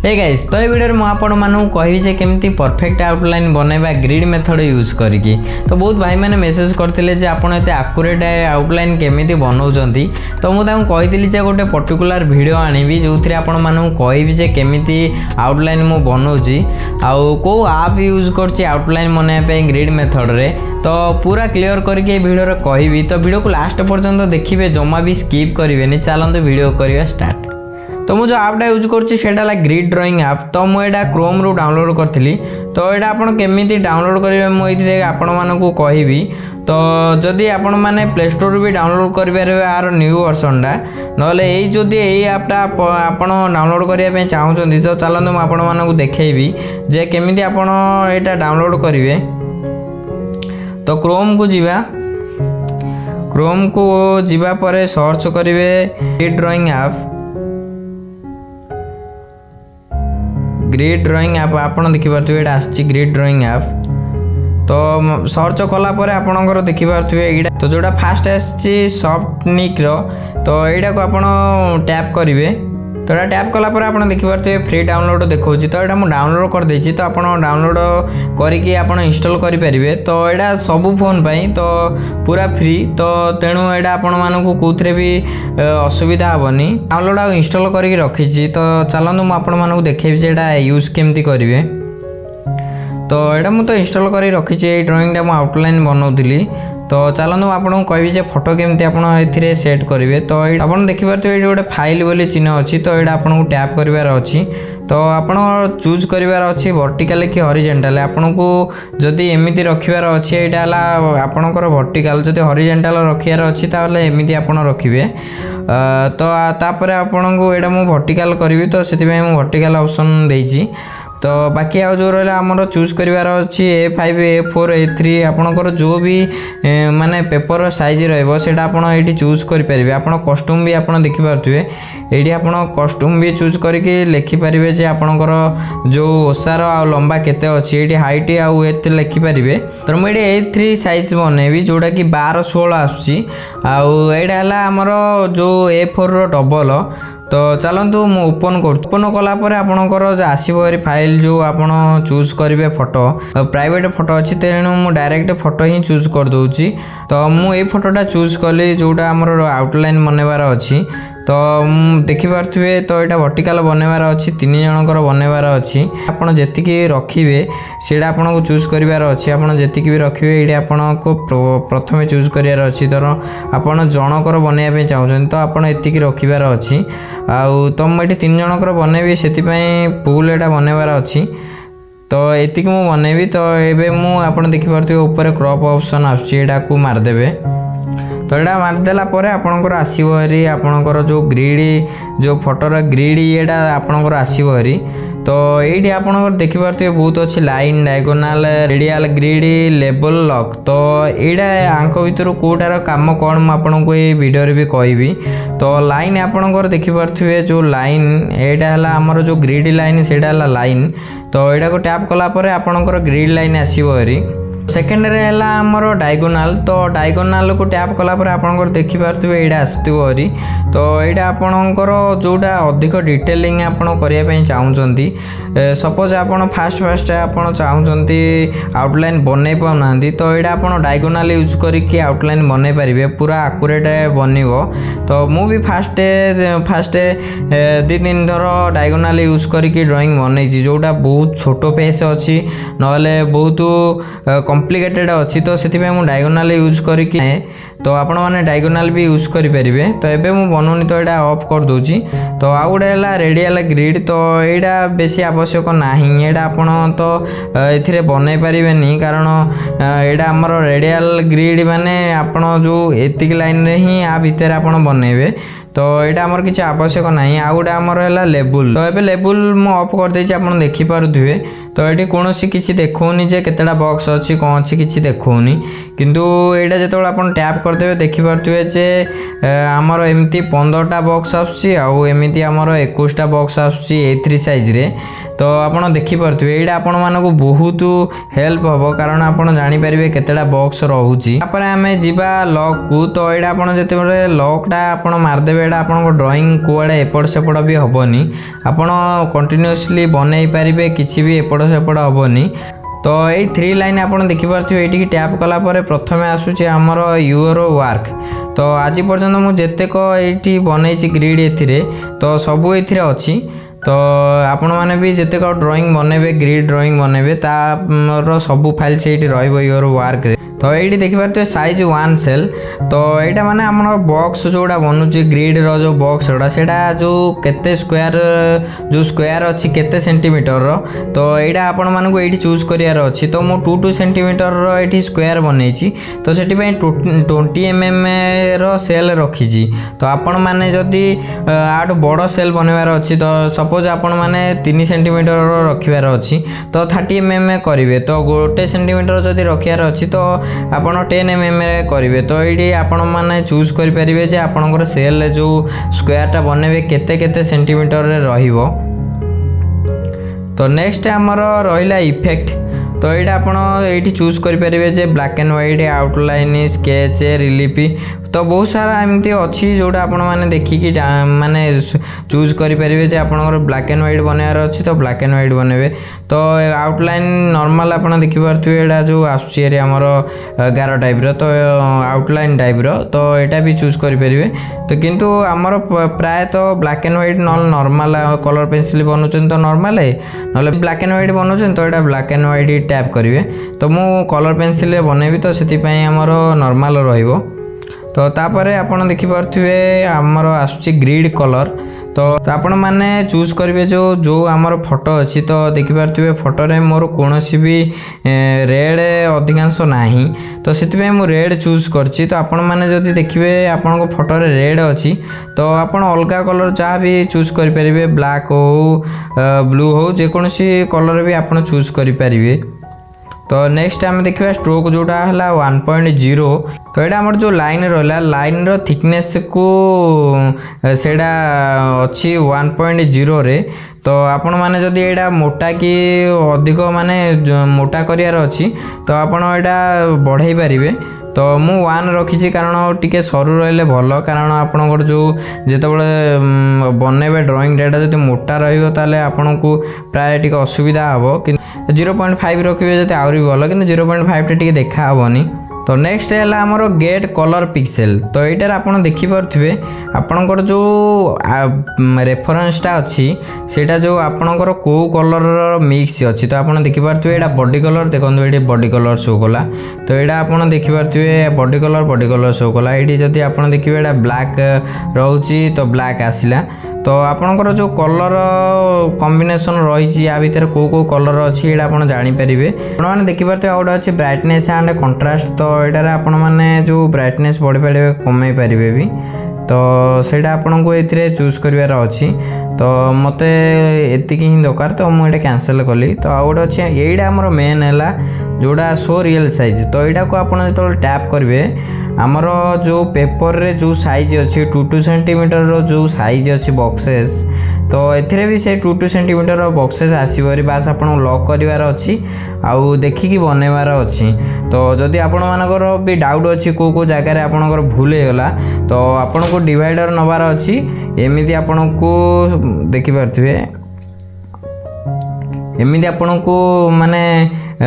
Hey guys तो ये video में आपण मानू कहबी जे केमती परफेक्ट आउटलाइन बनैबा ग्रिड मेथड यूज करिकी। तो बहुत भाई मैंने मेसेज करथिले जे आपण एते एक्यूरेट आउटलाइन केमिति बनाउचंती। तो मु तांको कहितली जे गोटे पर्टिकुलर वीडियो आनिबी जोथरे आपण मानू कहबी जे केमिति आउटलाइन मु बनाउची आउ को आप यूज करची आउटलाइन बनाए पे ग्रिड मेथड रे। तो पूरा क्लियर करके वीडियो रे कहबी। तो वीडियो को लास्ट पर्यंत देखिबे, जमा भी स्किप करिवेनी। चलंतु वीडियो करिया स्टार्ट। तो मुझे आपटा यूज करा ग्रिड ड्रॉइंग आप। तो मुझे क्रोम रू डाउनलोड करी। तो यहाँ आपड़ केमी डाउनलोड करेंगे मुझे आपण मानू कहबी। तो जदि आपण मैंने प्ले स्टोर भी डाउनलोड करेंगे यार न्यू वर्सनटा ना जदि यही आपटा आप डाउनलोड करने चाहते तो चलते मुझे आपण मानू देखेबी जे केमी आपण यहाँ डाउनलोड करेंगे। तो क्रोम को जीवा, क्रोम को जीवा पर सर्च करेंगे ग्रिड ड्रॉइंग आप। ग्रिड ड्रॉइंग आप आपन देखिपारथिबे एटा आछि ग्रिड ड्रॉइंग आप। तो सर्च कला पर आपनकर देखिपारथिबे एटा। तो जोटा फास्ट आछि सॉफ्टनिक रो। तो एटा को आपन टैप करिवे। तो एटा टैप कला पर आपन देखिपारथिबे फ्री डाउनलोड देखौछि। तो एटा मु डाउनलोड कर देछि। तो आपन डाउनलोड करिके आपन इंस्टॉल करि परिबे। तो एटा सब फोन पई तो पूरा फ्री। तो तेणु एटा आपण मानकु कोथरे भी असुविधा हबनी। डाउनलोड आ इंस्टॉल करिके रखिछि। तो चलंतु मु आपण मानकु देखेबि जे एटा यूज केमति करिवे। तो एटा मु तो इंस्टॉल करि रखिछि। ए ड्राइंग टा मु आउटलाइन बनाउथिली। तो चलते आपको कहबी जे फोटो केमती आप सेट करेंगे। तो आप देखिए ये गोटे फाइल बोली चिन्ह अच्छी। तो यहाँ आपको टैप करार अच्छी। तो आपड़ चूज करार अच्छी वर्टिकल कि हॉरिजॉन्टल। आपन को जदि एमती रखार अच्छी यहाँ आपणकर वर्टिकल, जदि हॉरिजॉन्टल रखार अच्छी ताले एमती आप रखिए। तो तापर आपन को यहाँ मुझे वर्टिकल करी। तो से वर्टिकल ऑप्शन देइछि। तो बाकी आउ जो रहा आमर चूज करार अच्छी A5 A4 A3 आपणकर जो भी माने पेपर साइज रहा ये चूज करेंगे। आप कस्ट्यूम भी आप देखिपे ये आप कस्ट्यूम भी चूज करके लिखिपारे जे आपणकर जो ओसार आ लंबा केते अच्छी ये हाइट आउ वेथ लिखिपारे। तो मुझे A3 साइज बनैबी जोटा कि 12-16 आसुची। आउ एटा आमर जो A4 रो डबल। तो चलतु मु ओपन कर। ओपन कला पर आपणकर आसो फाइल जो आपन चूज करेंगे फोटो प्राइवेट फोटो अच्छी। तेणु मु डायरेक्ट फोटो ही चूज कर दूची। तो मुझे फोटोटा चूज कली जोटा आमर आउटलाइन बनवार अच्छी। तो देखिपे तो यहाँ वर्टिकल बनवार अच्छी, 3 जनकर बनवार अच्छी। आपड़ जी रखिए सीटा आपन को चूज करार अच्छी। आपड़ जी भी रखिए ये आपन को प्रथम चूज करार अच्छी। धर आपड़ जनकर बनवाई चाहते तो आपड़ एतिक रखार अच्छी। आउ तो मुझे 3 जनकर बनैबी से फुल एटा बनवार अच्छी। तो एतिक मु बनैबी। तो ये मुझे देखिपे ऊपर क्रॉप ऑप्शन आसको मारदेवे। तो यहाँ मारदेला आपणकर आसो हरी आपणकर जो ग्रिड जो फोटोर ग्रिड ये आपणकर आसो हरी। तो ये आपणकर देखिपे बहुत अच्छी line diagonal radial grid level lock. तो यहाँ आंक भितर कौटार काम कौन मुझे ये वीडियो भी कहबी। तो लाइन आपणकर देखिपे जो लाइन यहाँ है आमर जो ग्रिड लाइन से लाइन। तो यहाँ को टैप कलापर आपणकर ग्रिड लाइन आसो हरी। सेकेंड रे है आमर डायगोनाल। तो डायगोनाल को टैप कलापर आपणकर देखिपे ये आसो हरी। तो यहाँ आपणकर जोटा अधिक डिटेलिंग आपन करने चाहते सपोज आपन फास्ट आपन चाहते आउटलाइन बनई पाना। तो यहाँ आप डायगोनाल यूज करके आउटलाइन बनई पारे पूरा एक्यूरेट बनिवो। तो मु भी फास्ट 2-3 थर डायगोनाल यूज करके ड्राइंग बनई जोटा बहुत छोट पेज अच्छी ना बहुत कॉम्प्लिकेटेड अच्छी। तो से डायगोनाल यूज करके तो आपण मैंने डायगोनाल भी यूज करेंगे। तो ये मुझे बनौनी तो यहाँ ऑफ कर दूची। तो आउ गोटे है रेडियल ग्रिड। तो यहाँ बेसी आवश्यक नहीं। यहाँ आपड़ तो ये बनई पारे कारण यहाँ आमर रेडियल ग्रिड माने आपड़ जो एतिक लाइन रे ही आ भितर आप बनइबे। तो यहाँ आमर किसी आवश्यक नहीं। आउ गोटे आमर है लेबुल। तो ये लेबुल मु ऑफ कर देछि। आप देखिपे तो ये कौन किसी देखौनी जे केतेटा बॉक्स अच्छी कौन अच्छी किसी देखौनी। किंतु यहाँ जो आप टैप करदे देखिपे जे आमर एमती 15टा बॉक्स आसुची। आउ एमती आमर 21टा बॉक्स आसुची A3 साइज रे। तो आपण देखिपे यहाँ आपण मानक बहुत हेल्प हम कारण आपड़ जापर केतेटा बॉक्स रोचे आम जा लॉक को तो यहाँ आप जिते लॉकटा आप मारदेवे यहाँ आप ड्राइंग कुआड़े एपट सेपट भी हेनी आपड़ कंटिन्यूअसली बनई पारे किसी भी एपट सेपट हेनी तो यही 3 लाइन आप देखिपे ये टैप कलापर प्रथम आसूचे आमर यूर वर्क तो आज पर्यंत मुझेक ये बनई ग्रिड ए तो सबू ए अच्छी तो आपण मैंने भी जितेक ड्राइंग बनइबे ग्रिड ड्राइंग बनइबे तार सबू फाइल से यूर वर्क रे तो ये देखिपे साइज 1 सेल तो यहाँ माने आम बॉक्स जोड़ा बनूची ग्रिड रो जो बॉक्स जोड़ा सेटा जो केते स्क्वायर जो स्क्वायर अच्छी केते सेंटीमीटर रो तो यहाँ आपण मानक ये चूज करार अच्छी तो मु 2 सेंटीमीटर रो ये स्क्वायर बनई तो से 20 mm रो सेल रखी तो आपण मैंने जदि आठ बड़ सेल बनवार अच्छी तो सपोज आपण मैंने 3 सेंटीमीटर रखिबार अच्छी तो 30 mm करेंगे तो 1 सेंटीमीटर जदि रखार अच्छी तो आपण 10 mm करेंगे तो ये आपण मैंने चूज करेंगे जे आपणकर सेल जो स्क्वायरटा बनइबे केते केते सेंटीमीटर रहिबो। तो नेक्स्ट आमर रहिला इफेक्ट तो यहाँ आप ये चूज करेंगे जे black and white outline sketch relief तो बहुत सारा एमती अच्छी जोड़ा आपण मैंने देखिकी माने चूज करेंगे जे आपणकर ब्लैक एंड व्हाइट बनवार अच्छी तो ब्लैक एंड व्हाइट बनइबे तो आउटलाइन नॉर्मल आप देखिपे यहाँ जो आसर आमर 11 टाइप तो आउटलाइन टाइप तो यहाँ भी चूज करेंगे तो किंतु आमर प्राय तो ब्लैक एंड व्हाइट न नॉर्मल कलर पेंसिल बनाऊँ तो नॉर्मल है ना ब्लैक एंड व्हाइट बनाऊँ तो यहाँ ब्लैक एंड व्हाइट टैप करेंगे तो मु कलर पेंसिल बनइबी तो से आमर नॉर्मल रहिबो तो तापर आपन देखिपे आमर आसुची ग्रिड कलर तो आपण मैंने चूज करेंगे जो आमर फोटो अच्छी तो देखिपे फोटो रे मोर कौन भी रेड अधिकांश नाही तो से मुझे रेड चूज करची तो आपण मैंने जदि देखिए आपण फोटो रे रेड अच्छी तो आपण अलग कलर जहाँ भी चूज करेंगे ब्लैक हो ब्लू हो जेकोसी कलर भी आप चूज करेंगे। तो नेक्स्ट आम देखा स्ट्रोक जोटा है 1.0 तो यहाँ आमर जो लाइन रहा लाइन रो थिकनेस को सेटा अच्छी 1.0 रे तो आपण माने जदि एटा मोटा कि अधिक माने मोटा करियार अच्छी तो आपण एटा बढ़ाई पारिबे तो मु 1 रखी कारण टिके सरू रहिले भल कारण आपणकर जो जितेबाला बनइबे ड्राइंग डेटा जब मोटा रहिबो ताले आपण को प्राय टिके असुविधा हबो कि 0.5 रखिबे जदि आउरी भल कि 0.5 टे टिके देखा हबनी। तो नेक्स्ट है आमर गेट कलर पिक्सेल तो यहाँ आप देखिपे आपणकर जो रेफरेन्सटा अच्छी सेटा जो आपणकर को कलर मिक्स अच्छी तो आप देखिपे यहाँ बॉडी कलर देखो ये बॉडी कलर शो कला तो यहाँ आप देखिपे बॉडी कलर शो कला ये जदि आप देखिए यहाँ ब्लैक रोची तो ब्लैक आसला तो आपणकर जो कलर कॉम्बिनेशन रही या भीतर को कलर अच्छी ये आप जानीपारे आपने देखिपे आउट अच्छे ब्राइटनेस एंड कंट्रास्ट तो यहाँ आपण मैंने जो ब्राइटनेस बढ़ी पारे कमे पारे भी तो ସେଇଟା ଆପଣଙ୍କୁ ଏଥିରେ ଚୁଜ୍ କରିବାର ଅଛି तो मते एतिकी ही दरकार तो मुझे कैंसल कली तो आउ गोटे अच्छे यहीटा आमर मेन है जोड़ा शो रियल साइज तो यहाँ को आप जो टैप करेंगे आमर जो पेपर रे जो साइज अच्छी 2 सेंटीमीटर रो जो साइज अच्छी बॉक्सेस तो एथिरे भी से 2 सेंटीमीटर बॉक्सेस आसो बास आप लॉक करार अच्छी आउ देखिकी बनइबार अच्छी तो जदि आपण मानकर भी डाउट अच्छी को जगार आपणकर भूल होगला तो आपन को डिवाइडर नबार अच्छी एमती आपन को देखिपे एमती आपन को माने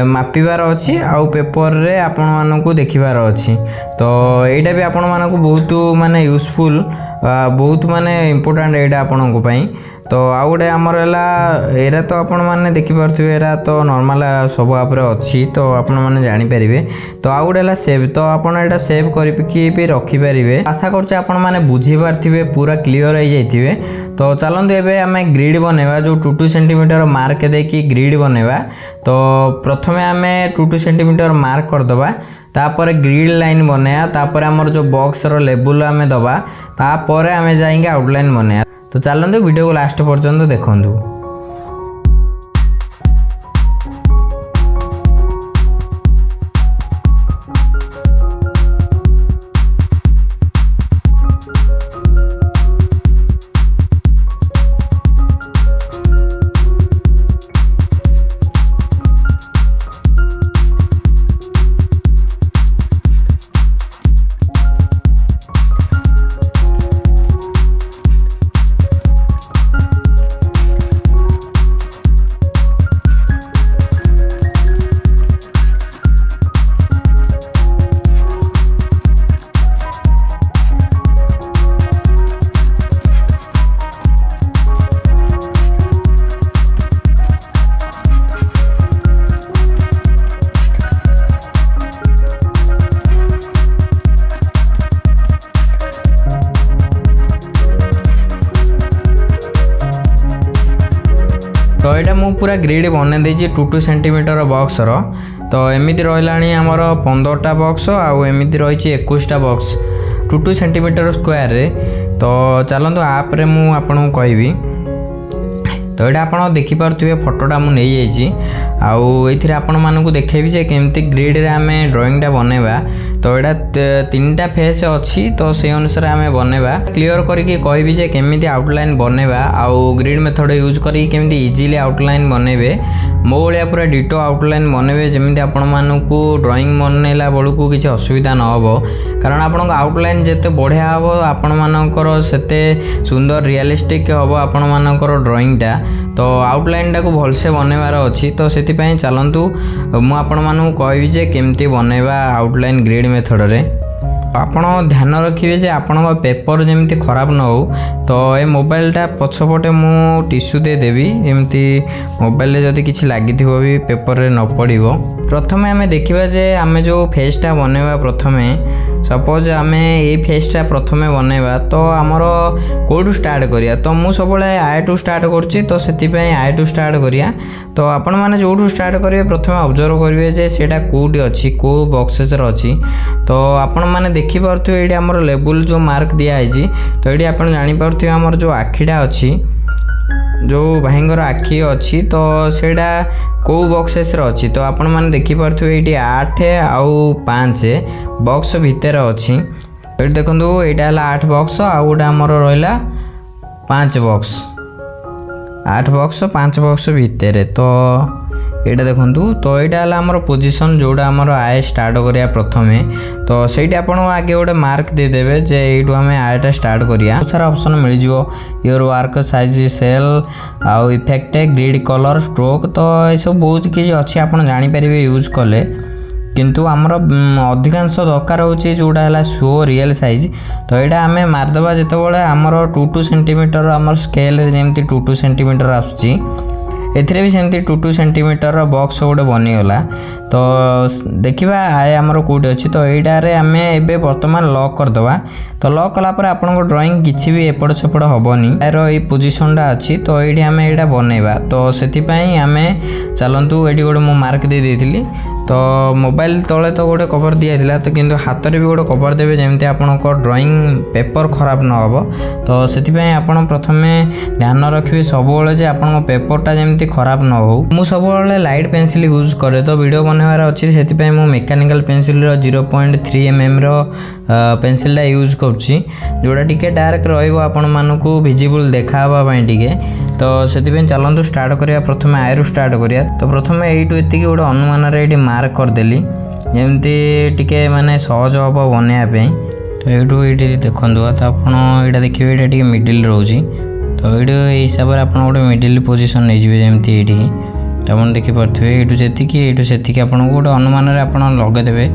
मापिबार अच्छी आउ पेपर रे आपण मानकु देखिबार अच्छी तो यहाँ भी आपण मानकु बहुत माने यूजफुल बहुत माने इम्पोर्टेंट यहाँ आपण को पई तो आउ गोटे आमर है तो आपण मैंने देखिपे एरा तो नॉर्मल सब आप अच्छी तो आपण मैंने जानीपारे तो आउ गोटे सेव तो आपड़ यहाँ सेव करके भी रखिपारे आशा कर बुझी पारे पूरा क्लीयर हो जाइए तो चलते एवं आम ग्रिड बनवा जो 2 सेंटीमीटर मार्क देकी ग्रिड बनवा तो प्रथमे आम 2 सेंटीमीटर मार्क करदे तापर ग्रिड लाइन बनवा तापर आमर जो बॉक्स रो लेबल आम दबा तापर आम जाएंगे आउटलाइन बनवा तो चलते वीडियो को लास्ट पर्यंत देखंतु। तो यहाँ मु पूरा ग्रिड बने देछि 2 सेंटीमीटर बॉक्स रो। तो एमिति रहिलानी हमर 15टा बॉक्स आउ एमिति रहिछि 21टा बॉक्स 2 सेंटीमीटर स्क्वायर रे। तो चलतु आप रे मु आपन कहबी। तो ये आप देखिपे फोटोटा मुझे नहीं जाइए आपण मानक देखेबी जे केमती ग्रिड रे आम ड्राइंगटा बनवा। तो यहाँ 3टा फेस अच्छी तो से अनुसार आम बनवा क्लीयर करके कहबी जे केमिति आउटलाइन बनवा आउ ग्रिड मेथड यूज करी केमिति इजीली आउटलाइन बनइबे मो भाया पूरा डिटो आउटलाइन बनइबे जेमिति आपण मानकू ड्राइंग बनइला बेलू किसी असुविधा न हो। कारण आपण आउटलाइन जिते बढ़िया हम आपण मानकर सेते सुंदर रियलिस्टिक हम आपण मानकर ड्राइंगटा। तो आउटलाइन टाक भलसे बनइबार अच्छी। तो से चलतु मुझे कहबी जे केमती बनइबा आउटलाइन ग्रिड मेथड रे। आपण ध्यान रखिए जे आपण पेपर जमी खराब न हो। तो ये मोबाइलटा पछपटे मु टिश्यू दे देवी जमी मोबाइल जदि किसी लगी भी पेपर रे न पड़ो। प्रथम आम देखा जे आम जो फेसटा बनइबा प्रथमे सपोज आम ये फेसटा प्रथमे बनइबा तो आमर कौटू स्टार्ट करिया। तो मु सब आय टू स्टार्ट करछि तो सेतिपई आय टू स्टार्ट करिया। तो आपण माने जोठू स्टार्ट करिवे प्रथमे ऑब्जर्व करिवे जे सेटा कोठी अछि को बॉक्सेस र अछि। तो आपण माने देखि पारथुवे एडी हमर लेवल जो मार्क दिया आइछि। तो एडी आपण जानि पारथुवे हमर जो आखिडा अछि जो भाईंगर आखि अच्छी तो सेटा को बॉक्सेस अच्छी। तो आपण माने देखि पारथुवे एटी 8 आउ 5 बॉक्स भितर अच्छी। ये देखंतु एटा हला 8 बॉक्स आउ गोटा हमर रहिला 5 बॉक्स 8 बॉक्स 5 बॉक्स भितर। तो यहाँ देखु तो यहाँ है आम पोजिशन जोड़ा आम आय स्टार्ट करिया प्रथमे। तो सही आप आगे गोटे मार्क देदेवे जे यू आम आयटा स्टार्ट करिया। बहुत सारा ऑप्शन मिल जाओ योर वर्क साइज सेल आउ इफेक्ट ग्रिड कलर स्ट्रोक। तो ये सब बहुत किसी अच्छी आप जानीपारे यूज कले किंतु आमर अधिकांश दरकार होची जोड़ा है शो रियल साइज। तो यहाँ आम मारदेवा जिते आमर 2 सेंटीमीटर आम स्केल जमी 2 सेंटीमीटर आसूची एथिरे भी सेमती 2 सेंटीमीटर बॉक्स गोटे बनीगला। तो देखा आय आमर कौटे अच्छी। तो यहीटारे आम ए बर्तमान लॉक करदे। तो लॉक कलापर आपको ड्राइंग किसी भी एपट सेपट हेनी यार ये पोजिशनटा अच्छी। तो ये आम यहाँ बनइबा। तो से आम चलतु ये गोटे मु मार्क दे देइथिली। तो मोबाइल तले तो गोटे कवर दिया तो किंतु हाथ में भी गोटे कवर देवे जमी आपंक ड्राइंग पेपर खराब न हो। तो से प्रथमे ध्यान रखिए सब आप पेपरटा जमी खराब न हो। मु सब लाइट पेंसिल यूज करे। तो वीडियो बनवार अच्छी से मेकानिकल पेंसिल 0.3 mm पेंसिलटा यूज करुँची जोड़ा टिके डार्क रही भिजिबल देखापी टिके। तो से चलतु स्टार्ट करिया प्रथमे आयरु स्टार्ट करिया। तो प्रथमे यू एति गोटे अनुमान ये मार्क करदेली जमती टिके माने सहज हम बनवाई। तो ये देखो तो आपड़ा देखिए ये मिडिल रोचे। तो ये हिसाब से आप गोटे मिडिल पोजिशन नहीं जमी ये तो आप देखिपे ये जी से गोटे अनुमान आप लगेदेवे।